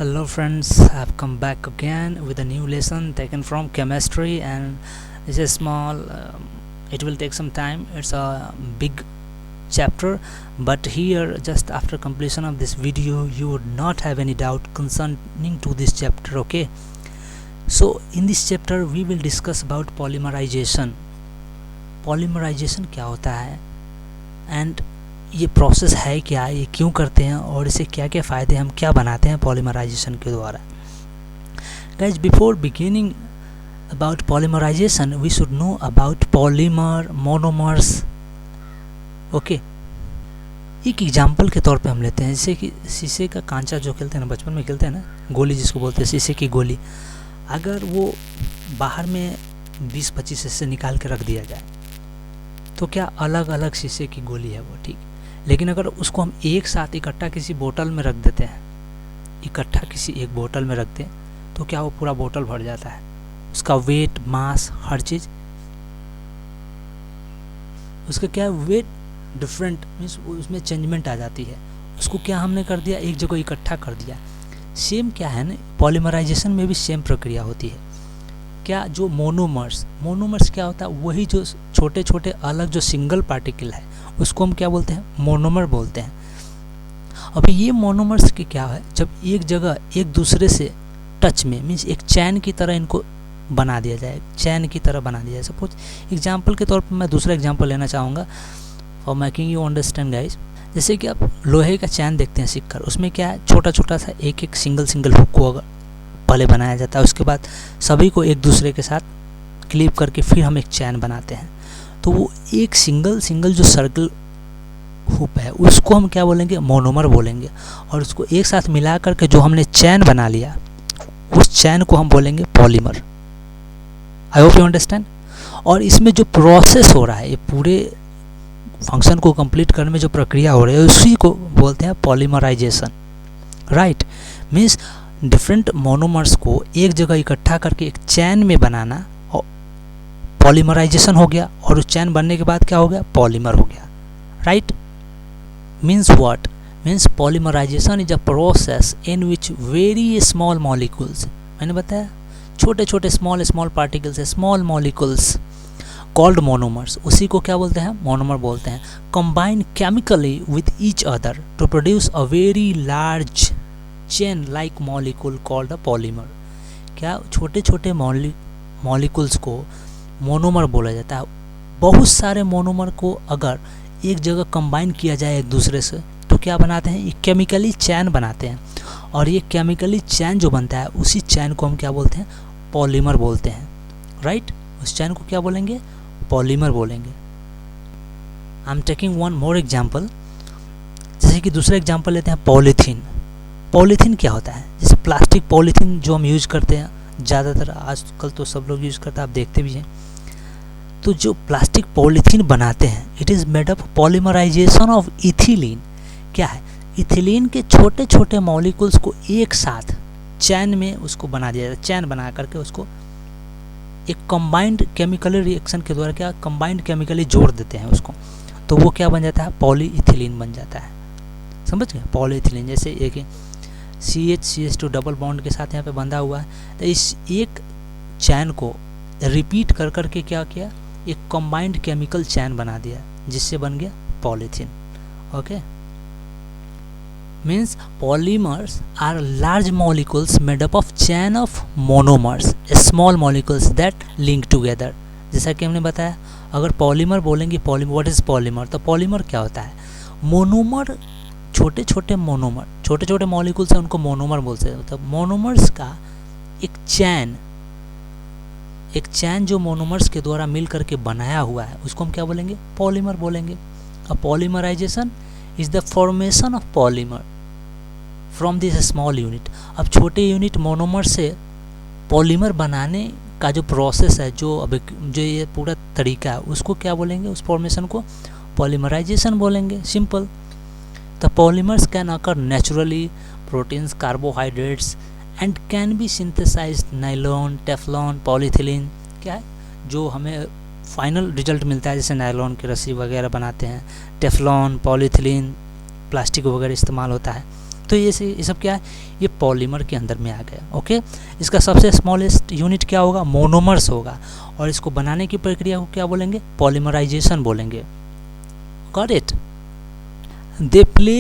Hello friends, I've come back again with a new lesson taken from chemistry, and this is small. It will take some time. It's a big chapter, but here just after completion of this video you would not have any doubt concerning to this chapter. Okay, so in this chapter we will discuss about polymerization. Polymerization क्या होता है and ये process है क्या, ये क्यों करते हैं और इसे क्या क्या फ़ायदे, हम क्या बनाते हैं पॉलीमराइजेशन के द्वारा. Guys, before beginning about polymerization we should know about polymer, monomers. Okay, एक एग्जांपल के तौर पे हम लेते हैं, जैसे कि शीशे का कांचा जो खेलते हैं ना, बचपन में खेलते हैं ना, गोली जिसको बोलते हैं, शीशे की गोली. अगर वो बाहर में 20-25 से निकाल के रख दिया जाए तो क्या अलग अलग शीशे की गोली है वो, ठीक. लेकिन अगर उसको हम एक साथ इकट्ठा किसी बोतल में रख देते हैं, इकट्ठा किसी एक बोतल में रख दें, तो क्या वो पूरा बोतल भर जाता है. उसका वेट, मास, हर चीज़, उसका क्या वेट डिफरेंट, मीन्स उसमें चेंजमेंट आ जाती है. उसको क्या हमने कर दिया, एक जगह इकट्ठा कर दिया. सेम क्या है ना, पॉलीमराइजेशन में भी सेम प्रक्रिया होती है. क्या जो मोनोमर्स क्या होता है, वही जो छोटे छोटे अलग जो सिंगल पार्टिकल है उसको हम क्या बोलते हैं, मोनोमर बोलते हैं. अभी ये मोनोमर्स की क्या है, जब एक जगह एक दूसरे से टच में, मीन्स एक चैन की तरह इनको बना दिया जाए, चैन की तरह बना दिया जाए. सपोज एग्जांपल के तौर पर मैं दूसरा एग्जांपल लेना चाहूँगा for making you understand guys. जैसे कि आप लोहे का चैन देखते हैं सिक्कर, उसमें क्या है, छोटा छोटा सा एक एक सिंगल हुक को अगर पहले बनाया जाता है, उसके बाद सभी को एक दूसरे के साथ क्लिप करके फिर हम एक चैन बनाते हैं. तो वो एक सिंगल जो सर्कल हुक है उसको हम क्या बोलेंगे, मोनोमर बोलेंगे. और उसको एक साथ मिला करके जो हमने चैन बना लिया, उस चैन को हम बोलेंगे polymer. I hope you understand. और इसमें जो प्रोसेस हो रहा है, ये पूरे फंक्शन को कंप्लीट करने में जो प्रक्रिया हो रही है उसी को बोलते हैं polymerization. Right, means different monomers को एक जगह इकट्ठा करके एक चैन में बनाना पॉलीमराइजेशन हो गया. और उस चैन बनने के बाद क्या हो गया, पॉलीमर हो गया. Right, means what, means polymerization is a process in which very small molecules, मैंने बताया छोटे छोटे स्मॉल पार्टिकल्स है, स्मॉल मॉलिक्यूल्स कॉल्ड मोनोमर्स, उसी को क्या बोलते हैं, मोनोमर बोलते हैं. Combine chemically with each other to produce a very large chain like molecule called a polymer. क्या छोटे छोटे मॉलिक्यूल्स को मोनोमर बोला जाता है. बहुत सारे मोनोमर को अगर एक जगह कंबाइन किया जाए एक दूसरे से तो क्या बनाते हैं, ये केमिकली चैन बनाते हैं. और ये केमिकली चैन जो बनता है उसी चैन को हम क्या बोलते हैं, पॉलीमर बोलते हैं. राइट, उस चैन को क्या बोलेंगे, पॉलीमर बोलेंगे. I am taking one more example. जैसे कि दूसरा एग्जाम्पल लेते हैं पॉलीथीन. पॉलीथीन क्या होता है, जैसे प्लास्टिक पॉलीथीन जो हम यूज करते हैं, ज़्यादातर आजकल तो सब लोग यूज़ करते हैं, आप देखते भी हैं. तो जो प्लास्टिक पॉलीथीन बनाते हैं, it is made up polymerization of ethylene. क्या है, इथिलीन के छोटे छोटे मॉलिक्यूल्स को एक साथ चैन में उसको बना दिया जाता है. चैन बना करके उसको एक कंबाइंड केमिकली रिएक्शन के द्वारा क्या, कंबाइंड केमिकली जोड़ देते हैं उसको, तो वो क्या बन जाता है, पॉलीइथिलीन बन जाता है. समझ गए, पॉलीइथिलीन. जैसे एक CH2 डबल बॉन्ड के साथ यहाँ पे बंधा हुआ है, तो इस एक चैन को रिपीट कर करके क्या किया, एक कंबाइंड केमिकल चैन बना दिया, जिससे बन गया polythene. Okay, means polymers are large molecules made up of chain of monomers, small molecules that link together. जैसा कि हमने बताया, अगर पॉलीमर बोलेंगे, व्हाट इज पॉलीमर, तो पॉलीमर क्या होता है, मोनोमर, छोटे छोटे मोनोमर, छोटे छोटे मॉलिक्यूल्स हैं उनको मोनोमर बोलते हैं. मतलब मोनोमर्स का एक चैन जो मोनोमर्स के द्वारा मिल करके बनाया हुआ है उसको हम क्या बोलेंगे, पॉलीमर बोलेंगे. A polymerisation is the formation of polymer from this small unit. अब छोटे यूनिट मोनोमर से पॉलीमर बनाने का जो प्रोसेस है, जो ये पूरा तरीका है, उसको क्या बोलेंगे, उस फॉर्मेशन को पॉलीमराइजेशन बोलेंगे. Simple. The polymers can occur naturally, proteins, carbohydrates, and can be synthesized. Nylon, Teflon, polyethylene, क्या है, जो हमें फाइनल रिजल्ट मिलता है, जैसे नायलॉन की रस्सी वगैरह बनाते हैं, टेफ्लॉन, पॉलीथिलीन, प्लास्टिक वगैरह इस्तेमाल होता है. तो ये सब क्या है, ये पॉलीमर के अंदर में आ गया। ओके, इसका सबसे स्मॉलेस्ट यूनिट क्या होगा, मोनोमर्स होगा, और इसको बनाने की प्रक्रिया को क्या बोलेंगे, पॉलीमराइजेशन बोलेंगे। Got it? They play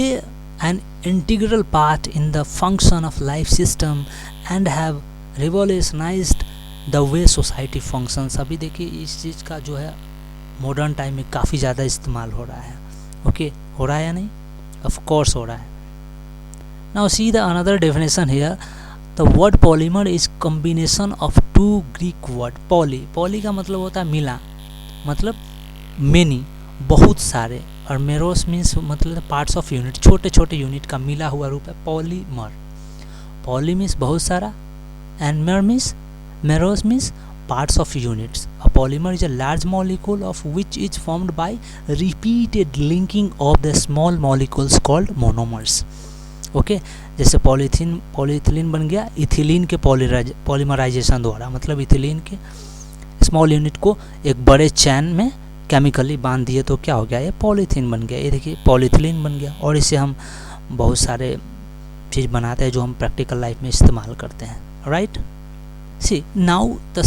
an integral part in the function of life system and have revolutionised the way society functions. अभी देखिए इस चीज़ का जो है मॉडर्न टाइम में काफ़ी ज़्यादा इस्तेमाल हो रहा है। ओके, हो रहा है या नहीं? ऑफ कोर्स हो रहा है। Now see the another definition here, the word polymer is combination of two Greek word. Poly का मतलब होता है मिला, मतलब मेनी, बहुत सारे, और मेरोस मीन्स मतलब पार्ट्स ऑफ यूनिट, छोटे छोटे यूनिट का मिला हुआ रूप है पॉलीमर। पॉली मीन्स बहुत सारा, and meros means parts of units. A polymer is a large molecule of which is formed by repeated linking of the small molecules called monomers. Okay, जैसे पॉलीथिलीन बन गया इथिलीन के polymerisation द्वारा, मतलब ethylene के small unit को एक बड़े चैन में केमिकली बांध दिए तो क्या हो गया, ये पॉलीथीन बन गया। ये देखिए पॉलीथिलीन बन गया, और इसे हम बहुत सारे चीज़ बनाते हैं जो हम प्रैक्टिकल लाइफ में इस्तेमाल करते हैं। Right? See, now the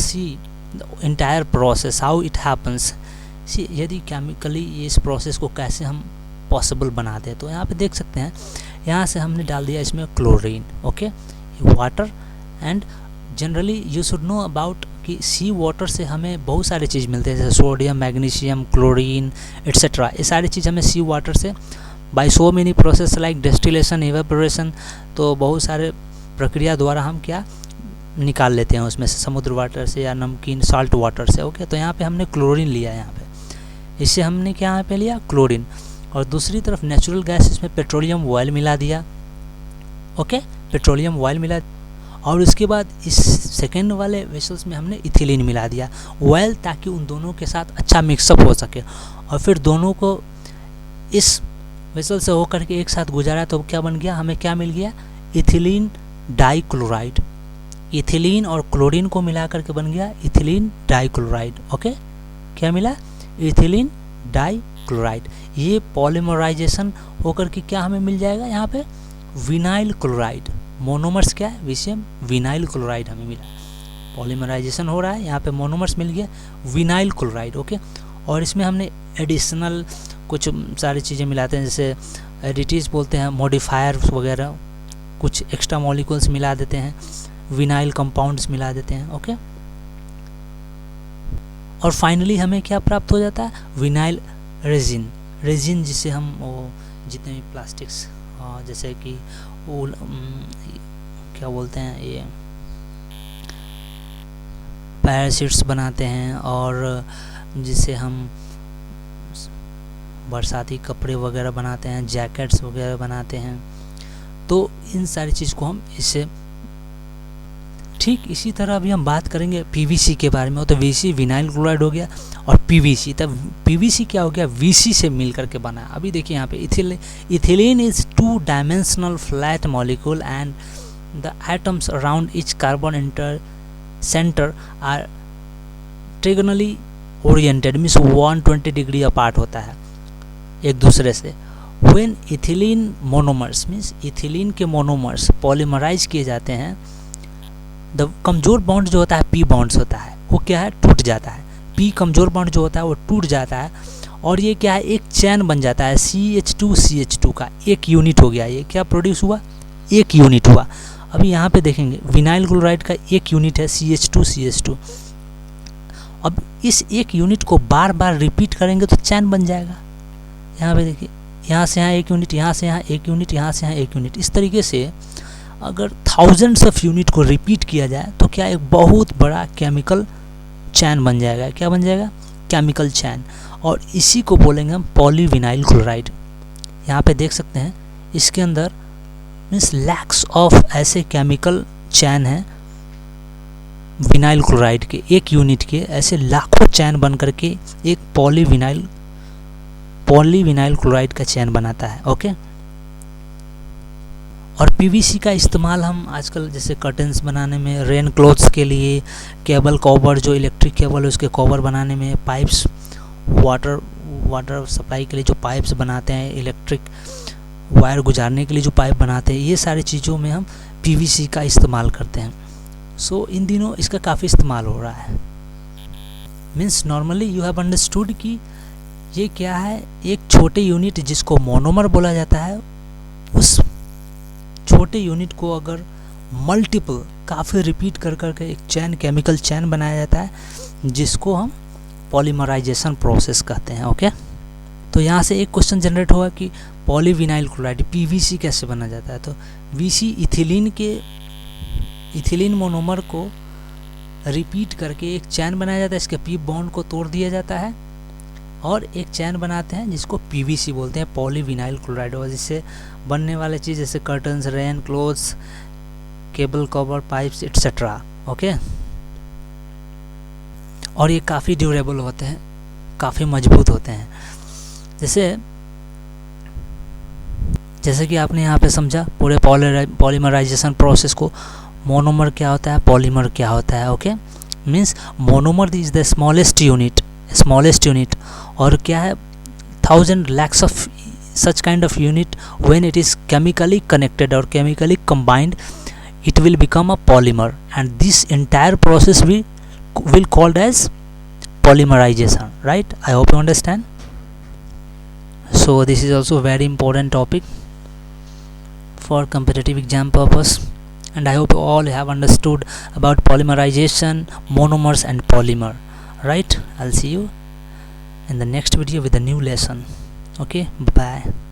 entire process, how it happens. See, यदि केमिकली इस प्रोसेस को कैसे हम पॉसिबल बनाते हैं, तो यहाँ पे देख सकते हैं, यहाँ से हमने डाल दिया इसमें chlorine, okay, water, and generally you should know about कि सी वाटर से हमें बहुत सारी चीज़ मिलते हैं, जैसे सोडियम, मैग्नीशियम, क्लोरीन एट्सेट्रा। ये सारी चीज़ हमें सी वाटर से by so many process like distillation, evaporation, तो बहुत सारे प्रक्रिया द्वारा हम क्या निकाल लेते हैं उसमें से, समुद्र वाटर से या नमकीन साल्ट वाटर से। ओके, तो यहाँ पे हमने क्लोरीन लिया है, यहाँ पे इससे हमने क्या यहाँ पे लिया क्लोरीन, और दूसरी तरफ नेचुरल गैस इसमें पेट्रोलियम ऑयल मिला दिया। ओके, पेट्रोलियम ऑयल मिला, और उसके बाद इस सेकेंड वाले वेसल्स में हमने इथिलीन मिला दिया ऑयल, ताकि उन दोनों के साथ अच्छा मिक्सअप हो सके, और फिर दोनों को इस वेसल से होकर के एक साथ गुजारा, तो क्या बन गया, हमें क्या मिल गया, इथिलीन डाइक्लोराइड। इथिलीन और क्लोरीन को मिला करके बन गया इथिलीन डाइक्लोराइड। ओके, क्या मिला, इथिलीन डाइक्लोराइड। ये पॉलीमराइजेशन होकर के क्या हमें मिल जाएगा, यहाँ पे विनाइल क्लोराइड। मोनोमर्स क्या है, विषम विनाइल क्लोराइड हमें मिला। पॉलीमराइजेशन हो रहा है, यहाँ पे मोनोमर्स मिल गया विनाइल क्लोराइड। ओके, और इसमें हमने एडिशनल कुछ सारी चीज़ें मिलाते हैं, जैसे एडिटिव्स बोलते हैं, मॉडिफायर्स वगैरह, कुछ एक्स्ट्रा मॉलिक्यूल्स मिला देते हैं, विनाइल कंपाउंड्स मिला देते हैं। ओके, और फाइनली हमें क्या प्राप्त हो जाता है, विनाइल रेजिन, जिसे हम वो जितने भी प्लास्टिक्स, जैसे कि वो क्या बोलते हैं, ये पैराशूट्स बनाते हैं, और जिसे हम बरसाती कपड़े वगैरह बनाते हैं, जैकेट्स वगैरह बनाते हैं, तो इन सारी चीज़ को हम इससे, ठीक इसी तरह अभी हम बात करेंगे पीवीसी के बारे में। तो वीसी विनाइल क्लोराइड हो गया, और पीवीसी, तब पीवीसी क्या हो गया, वीसी से मिल करके बना है। अभी देखिए यहाँ पे ethylene is 2 dimensional flat molecule and the atoms around each carbon centre are triangularly oriented, means 120 degree apart होता है एक दूसरे से। When ethylene monomers, means ethylene के मोनोमर्स पॉलीमराइज किए जाते हैं, द कमज़ोर बॉन्ड जो होता है पी बॉन्ड्स होता है, वो क्या है, टूट जाता है। पी कमज़ोर बॉन्ड जो होता है वो टूट जाता है, और ये क्या है, एक चैन बन जाता है CH2 का एक यूनिट हो गया। ये क्या प्रोड्यूस हुआ, एक यूनिट हुआ। अभी यहाँ पे देखेंगे विनाइल क्लोराइड का एक यूनिट है CH2। अब इस एक यूनिट को बार बार रिपीट करेंगे तो चैन बन जाएगा। यहाँ पे देखिए, यहाँ से यहाँ एक यूनिट, यहाँ से यहाँ एक यूनिट, यहाँ से यहाँ एक यूनिट, इस तरीके से अगर थाउजेंड्स ऑफ यूनिट को रिपीट किया जाए तो क्या एक बहुत बड़ा केमिकल चैन बन जाएगा। क्या बन जाएगा, केमिकल चैन, और इसी को बोलेंगे हम पॉलीविनाइल क्लोराइड। यहाँ पे देख सकते हैं इसके अंदर मीन्स लैक्स ऑफ ऐसे केमिकल चैन हैं विनाइल क्लोराइड के, एक यूनिट के ऐसे लाखों चैन बन करके एक पॉलीविनाइल क्लोराइड का चैन बनाता है। ओके, और पीवीसी का इस्तेमाल हम आजकल जैसे कर्टन्स बनाने में, रेन क्लॉथ्स के लिए, केबल कवर, जो इलेक्ट्रिक केबल है उसके कवर बनाने में, पाइप्स, वाटर सप्लाई के लिए जो पाइप्स बनाते हैं, इलेक्ट्रिक वायर गुजारने के लिए जो पाइप बनाते हैं, ये सारी चीज़ों में हम पीवीसी का इस्तेमाल करते हैं। सो इन दिनों इसका काफ़ी इस्तेमाल हो रहा है। Means normally you have understood कि ये क्या है, एक छोटे यूनिट जिसको मोनोमर बोला जाता है, उस छोटे यूनिट को अगर मल्टीपल काफ़ी रिपीट कर करके एक चैन, केमिकल चैन बनाया जाता है, जिसको हम पॉलीमराइजेशन प्रोसेस कहते हैं। ओके, तो यहाँ से एक क्वेश्चन जनरेट हुआ कि पॉलीविनाइल क्लोराइड पीवीसी कैसे बना जाता है। तो वीसी इथिलीन मोनोमर को रिपीट करके एक चैन बनाया जाता है, इसके पी बॉन्ड को तोड़ दिया जाता है और एक चैन बनाते हैं जिसको पीवीसी बोलते हैं, पॉलीविनाइल क्लोराइड। और जिससे बनने वाले चीज़ जैसे curtains, rain clothes, cable cover, pipes etcetera. Okay, और ये काफ़ी ड्यूरेबल होते हैं, काफ़ी मजबूत होते हैं। जैसे कि आपने यहाँ पे समझा पूरे पॉलीमराइजेशन प्रोसेस को, मोनोमर क्या होता है, पॉलीमर क्या होता है। Okay, means monomer is the smallest unit, और क्या है 1000 lakhs of such kind of unit when it is chemically connected or chemically combined, it will become a polymer, and this entire process will called as polymerization, right? I hope you understand. So this is also very important topic for competitive exam purpose, and I hope you all have understood about polymerization, monomers and polymer, right? I'll see you in the next video with a new lesson. Okay, bye.